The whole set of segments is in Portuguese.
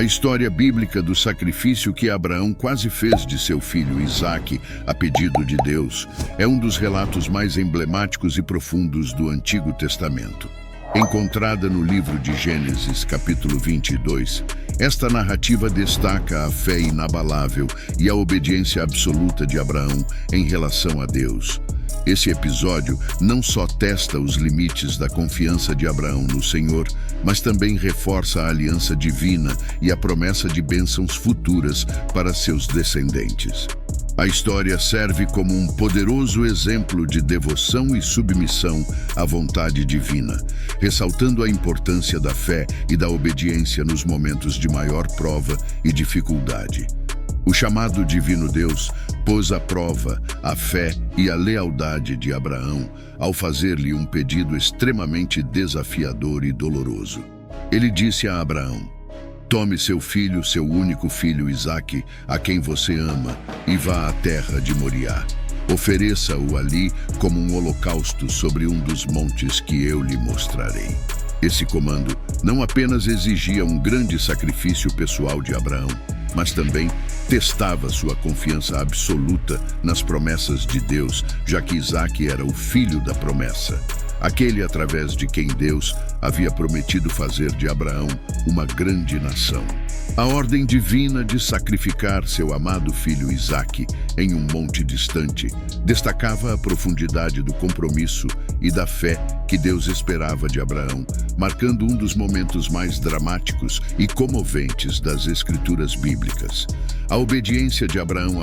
A história bíblica do sacrifício que Abraão quase fez de seu filho Isaque a pedido de Deus é um dos relatos mais emblemáticos e profundos do Antigo Testamento. Encontrada no livro de Gênesis, capítulo 22, esta narrativa destaca a fé inabalável e a obediência absoluta de Abraão em relação a Deus. Esse episódio não só testa os limites da confiança de Abraão no Senhor, mas também reforça a aliança divina e a promessa de bênçãos futuras para seus descendentes. A história serve como um poderoso exemplo de devoção e submissão à vontade divina, ressaltando a importância da fé e da obediência nos momentos de maior prova e dificuldade. O chamado divino Deus pôs à prova a fé e a lealdade de Abraão ao fazer-lhe um pedido extremamente desafiador e doloroso. Ele disse a Abraão: "Tome seu filho, seu único filho Isaque, a quem você ama, e vá à terra de Moriá. Ofereça-o ali como um holocausto sobre um dos montes que eu lhe mostrarei." Esse comando não apenas exigia um grande sacrifício pessoal de Abraão, mas também testava sua confiança absoluta nas promessas de Deus, já que Isaque era o filho da promessa, aquele através de quem Deus havia prometido fazer de Abraão uma grande nação. A ordem divina de sacrificar seu amado filho Isaque em um monte distante destacava a profundidade do compromisso e da fé que Deus esperava de Abraão, marcando um dos momentos mais dramáticos e comoventes das Escrituras bíblicas. A obediência de Abraão,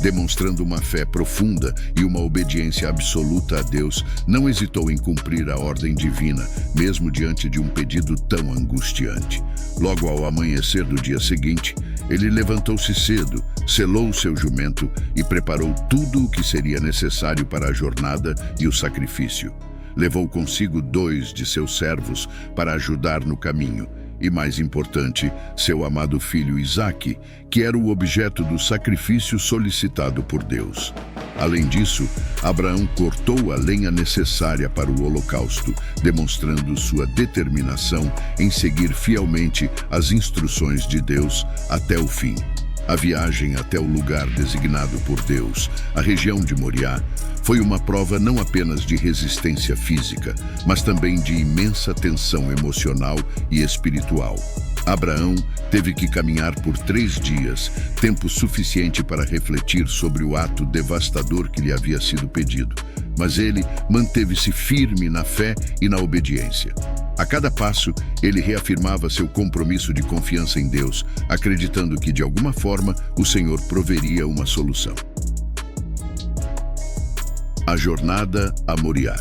demonstrando uma fé profunda e uma obediência absoluta a Deus, não hesitou em cumprir a ordem divina, mesmo diante de um pedido tão angustiante. Logo ao amanhecer do dia seguinte, ele levantou-se cedo, selou seu jumento e preparou tudo o que seria necessário para a jornada e o sacrifício. Levou consigo 2 de seus servos para ajudar no caminho, e mais importante, seu amado filho Isaque, que era o objeto do sacrifício solicitado por Deus. Além disso, Abraão cortou a lenha necessária para o holocausto, demonstrando sua determinação em seguir fielmente as instruções de Deus até o fim. A viagem até o lugar designado por Deus, a região de Moriá, foi uma prova não apenas de resistência física, mas também de imensa tensão emocional e espiritual. Abraão teve que caminhar por 3 dias, tempo suficiente para refletir sobre o ato devastador que lhe havia sido pedido, mas ele manteve-se firme na fé e na obediência. A cada passo, ele reafirmava seu compromisso de confiança em Deus, acreditando que, de alguma forma, o Senhor proveria uma solução. A jornada a Moriá.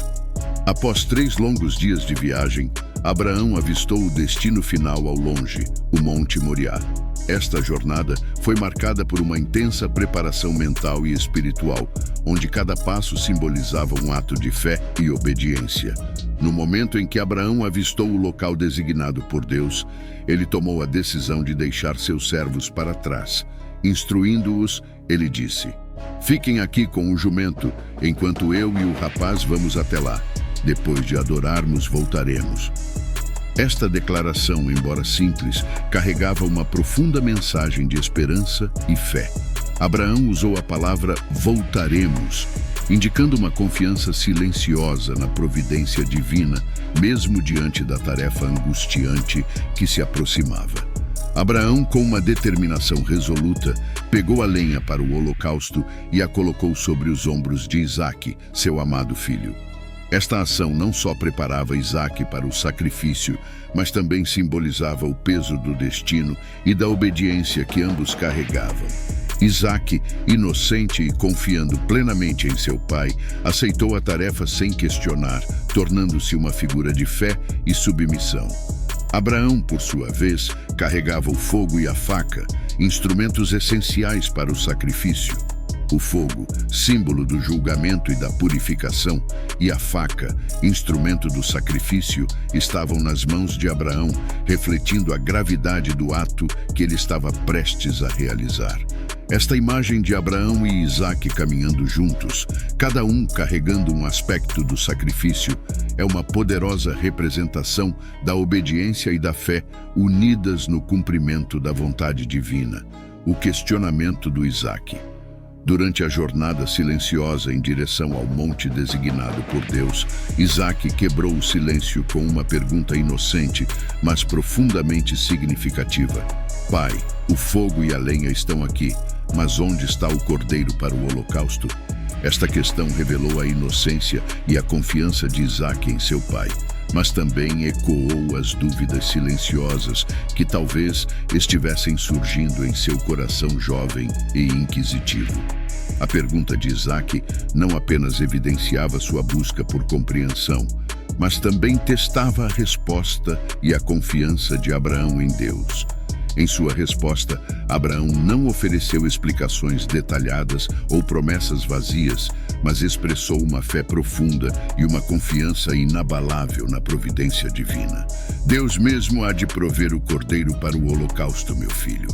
Após 3 longos dias de viagem, Abraão avistou o destino final ao longe, o Monte Moriá. Esta jornada foi marcada por uma intensa preparação mental e espiritual, onde cada passo simbolizava um ato de fé e obediência. No momento em que Abraão avistou o local designado por Deus, ele tomou a decisão de deixar seus servos para trás. Instruindo-os, ele disse: "Fiquem aqui com o jumento, enquanto eu e o rapaz vamos até lá. Depois de adorarmos, voltaremos." Esta declaração, embora simples, carregava uma profunda mensagem de esperança e fé. Abraão usou a palavra "voltaremos", indicando uma confiança silenciosa na providência divina, mesmo diante da tarefa angustiante que se aproximava. Abraão, com uma determinação resoluta, pegou a lenha para o holocausto e a colocou sobre os ombros de Isaque, seu amado filho. Esta ação não só preparava Isaque para o sacrifício, mas também simbolizava o peso do destino e da obediência que ambos carregavam. Isaque, inocente e confiando plenamente em seu pai, aceitou a tarefa sem questionar, tornando-se uma figura de fé e submissão. Abraão, por sua vez, carregava o fogo e a faca, instrumentos essenciais para o sacrifício. O fogo, símbolo do julgamento e da purificação, e a faca, instrumento do sacrifício, estavam nas mãos de Abraão, refletindo a gravidade do ato que ele estava prestes a realizar. Esta imagem de Abraão e Isaque caminhando juntos, cada um carregando um aspecto do sacrifício, é uma poderosa representação da obediência e da fé unidas no cumprimento da vontade divina. O questionamento do Isaque. Durante a jornada silenciosa em direção ao monte designado por Deus, Isaque quebrou o silêncio com uma pergunta inocente, mas profundamente significativa. Pai, o fogo e a lenha estão aqui, mas onde está o cordeiro para o holocausto? Esta questão revelou a inocência e a confiança de Isaque em seu pai, mas também ecoou as dúvidas silenciosas que talvez estivessem surgindo em seu coração jovem e inquisitivo. A pergunta de Isaque não apenas evidenciava sua busca por compreensão, mas também testava a resposta e a confiança de Abraão em Deus. Em sua resposta, Abraão não ofereceu explicações detalhadas ou promessas vazias, mas expressou uma fé profunda e uma confiança inabalável na providência divina. Deus mesmo há de prover o cordeiro para o holocausto, meu filho.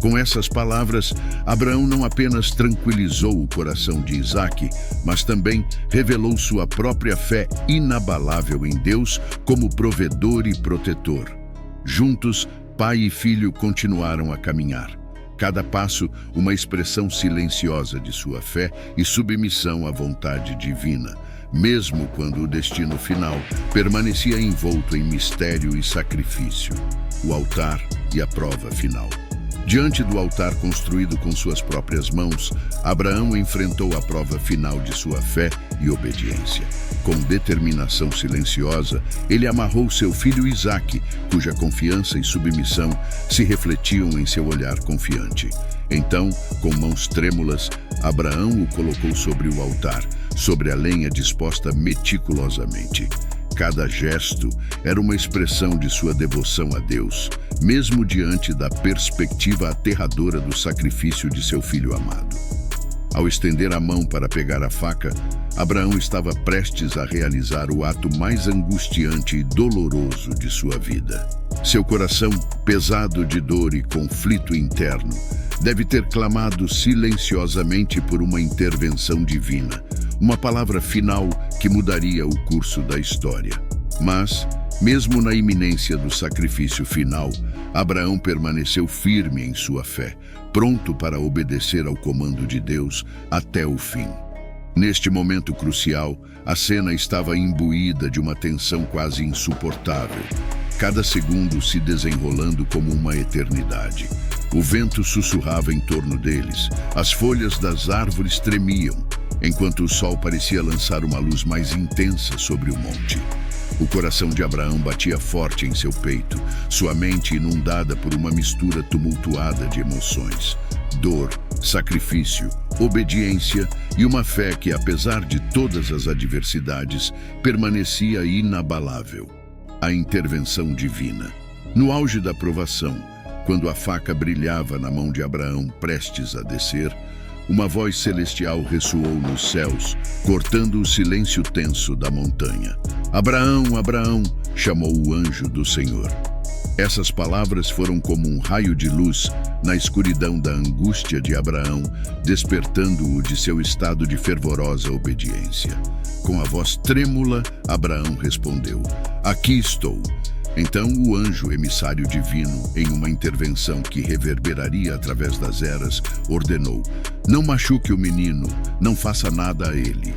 Com essas palavras, Abraão não apenas tranquilizou o coração de Isaque, mas também revelou sua própria fé inabalável em Deus como provedor e protetor. Juntos, pai e filho continuaram a caminhar. Cada passo, uma expressão silenciosa de sua fé e submissão à vontade divina, mesmo quando o destino final permanecia envolto em mistério e sacrifício, o altar e a prova final. Diante do altar construído com suas próprias mãos, Abraão enfrentou a prova final de sua fé e obediência. Com determinação silenciosa, ele amarrou seu filho Isaque, cuja confiança e submissão se refletiam em seu olhar confiante. Então, com mãos trêmulas, Abraão o colocou sobre o altar, sobre a lenha disposta meticulosamente. Cada gesto era uma expressão de sua devoção a Deus, mesmo diante da perspectiva aterradora do sacrifício de seu filho amado. Ao estender a mão para pegar a faca, Abraão estava prestes a realizar o ato mais angustiante e doloroso de sua vida. Seu coração, pesado de dor e conflito interno, deve ter clamado silenciosamente por uma intervenção divina, uma palavra final que mudaria o curso da história. Mas, mesmo na iminência do sacrifício final, Abraão permaneceu firme em sua fé, pronto para obedecer ao comando de Deus até o fim. Neste momento crucial, a cena estava imbuída de uma tensão quase insuportável, cada segundo se desenrolando como uma eternidade. O vento sussurrava em torno deles, as folhas das árvores tremiam, enquanto o sol parecia lançar uma luz mais intensa sobre o monte. O coração de Abraão batia forte em seu peito, sua mente inundada por uma mistura tumultuada de emoções. Dor, sacrifício, obediência e uma fé que, apesar de todas as adversidades, permanecia inabalável. A intervenção divina. No auge da provação, quando a faca brilhava na mão de Abraão prestes a descer, uma voz celestial ressoou nos céus, cortando o silêncio tenso da montanha. "Abraão, Abraão!", chamou o anjo do Senhor. Essas palavras foram como um raio de luz na escuridão da angústia de Abraão, despertando-o de seu estado de fervorosa obediência. Com a voz trêmula, Abraão respondeu: "Aqui estou." Então o anjo emissário divino, em uma intervenção que reverberaria através das eras, ordenou: "Não machuque o menino, não faça nada a ele."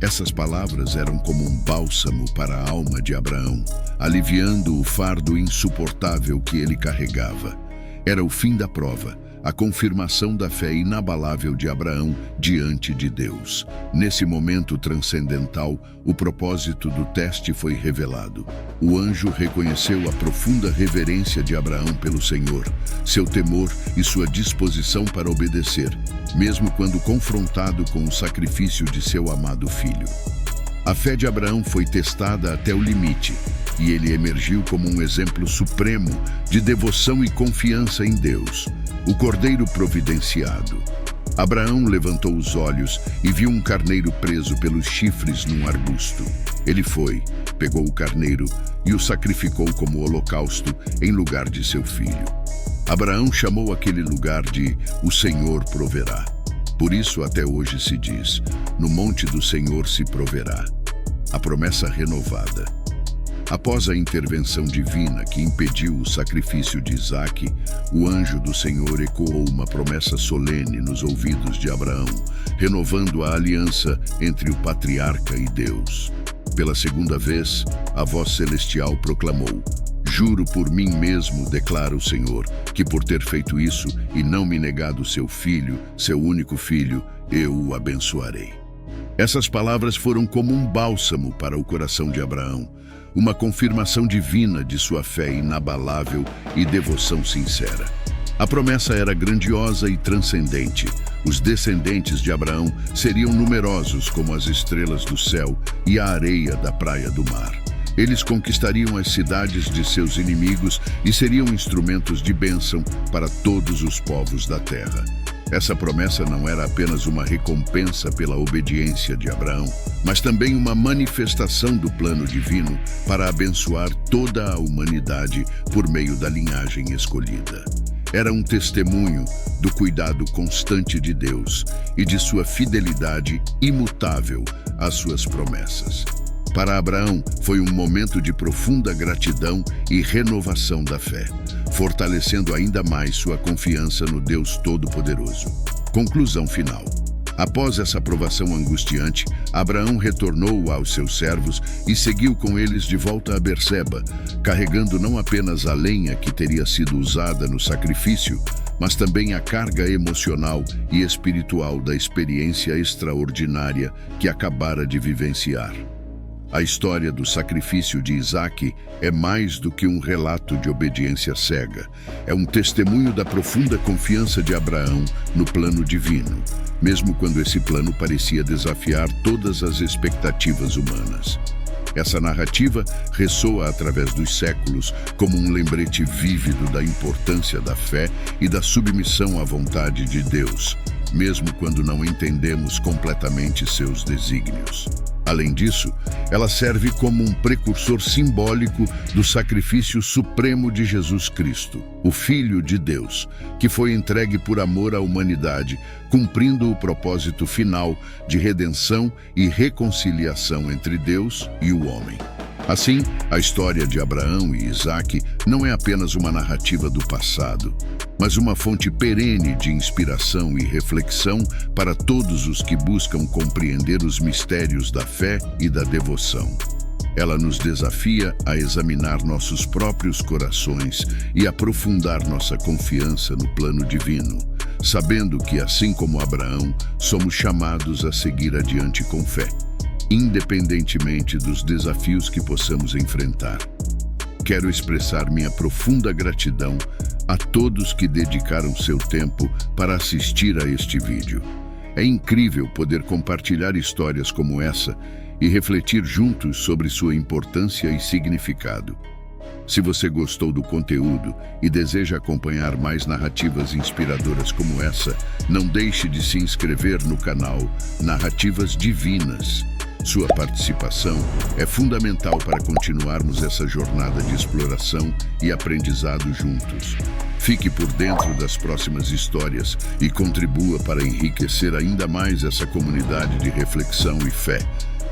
Essas palavras eram como um bálsamo para a alma de Abraão, aliviando o fardo insuportável que ele carregava. Era o fim da prova, a confirmação da fé inabalável de Abraão diante de Deus. Nesse momento transcendental, o propósito do teste foi revelado. O anjo reconheceu a profunda reverência de Abraão pelo Senhor, seu temor e sua disposição para obedecer, mesmo quando confrontado com o sacrifício de seu amado filho. A fé de Abraão foi testada até o limite, e ele emergiu como um exemplo supremo de devoção e confiança em Deus, o cordeiro providenciado. Abraão levantou os olhos e viu um carneiro preso pelos chifres num arbusto. Ele foi, pegou o carneiro e o sacrificou como holocausto em lugar de seu filho. Abraão chamou aquele lugar de "O Senhor proverá". Por isso até hoje se diz: "No monte do Senhor se proverá". A promessa renovada. Após a intervenção divina que impediu o sacrifício de Isaque, o anjo do Senhor ecoou uma promessa solene nos ouvidos de Abraão, renovando a aliança entre o patriarca e Deus. Pela segunda vez, a voz celestial proclamou: "Juro por mim mesmo, declara o Senhor, que por ter feito isso e não me negado seu filho, seu único filho, eu o abençoarei". Essas palavras foram como um bálsamo para o coração de Abraão, uma confirmação divina de sua fé inabalável e devoção sincera. A promessa era grandiosa e transcendente. Os descendentes de Abraão seriam numerosos como as estrelas do céu e a areia da praia do mar. Eles conquistariam as cidades de seus inimigos e seriam instrumentos de bênção para todos os povos da terra. Essa promessa não era apenas uma recompensa pela obediência de Abraão, mas também uma manifestação do plano divino para abençoar toda a humanidade por meio da linhagem escolhida. Era um testemunho do cuidado constante de Deus e de sua fidelidade imutável às suas promessas. Para Abraão, foi um momento de profunda gratidão e renovação da fé, fortalecendo ainda mais sua confiança no Deus Todo-Poderoso. Conclusão final. Após essa provação angustiante, Abraão retornou aos seus servos e seguiu com eles de volta a Berseba, carregando não apenas a lenha que teria sido usada no sacrifício, mas também a carga emocional e espiritual da experiência extraordinária que acabara de vivenciar. A história do sacrifício de Isaque é mais do que um relato de obediência cega. É um testemunho da profunda confiança de Abraão no plano divino, mesmo quando esse plano parecia desafiar todas as expectativas humanas. Essa narrativa ressoa através dos séculos como um lembrete vívido da importância da fé e da submissão à vontade de Deus, mesmo quando não entendemos completamente seus desígnios. Além disso, ela serve como um precursor simbólico do sacrifício supremo de Jesus Cristo, o Filho de Deus, que foi entregue por amor à humanidade, cumprindo o propósito final de redenção e reconciliação entre Deus e o homem. Assim, a história de Abraão e Isaque não é apenas uma narrativa do passado, mas uma fonte perene de inspiração e reflexão para todos os que buscam compreender os mistérios da fé e da devoção. Ela nos desafia a examinar nossos próprios corações e aprofundar nossa confiança no plano divino, sabendo que, assim como Abraão, somos chamados a seguir adiante com fé, independentemente dos desafios que possamos enfrentar. Quero expressar minha profunda gratidão a todos que dedicaram seu tempo para assistir a este vídeo. É incrível poder compartilhar histórias como essa e refletir juntos sobre sua importância e significado. Se você gostou do conteúdo e deseja acompanhar mais narrativas inspiradoras como essa, não deixe de se inscrever no canal Narrativas Divinas. Sua participação é fundamental para continuarmos essa jornada de exploração e aprendizado juntos. Fique por dentro das próximas histórias e contribua para enriquecer ainda mais essa comunidade de reflexão e fé.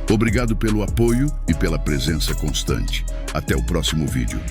Obrigado pelo apoio e pela presença constante. Até o próximo vídeo.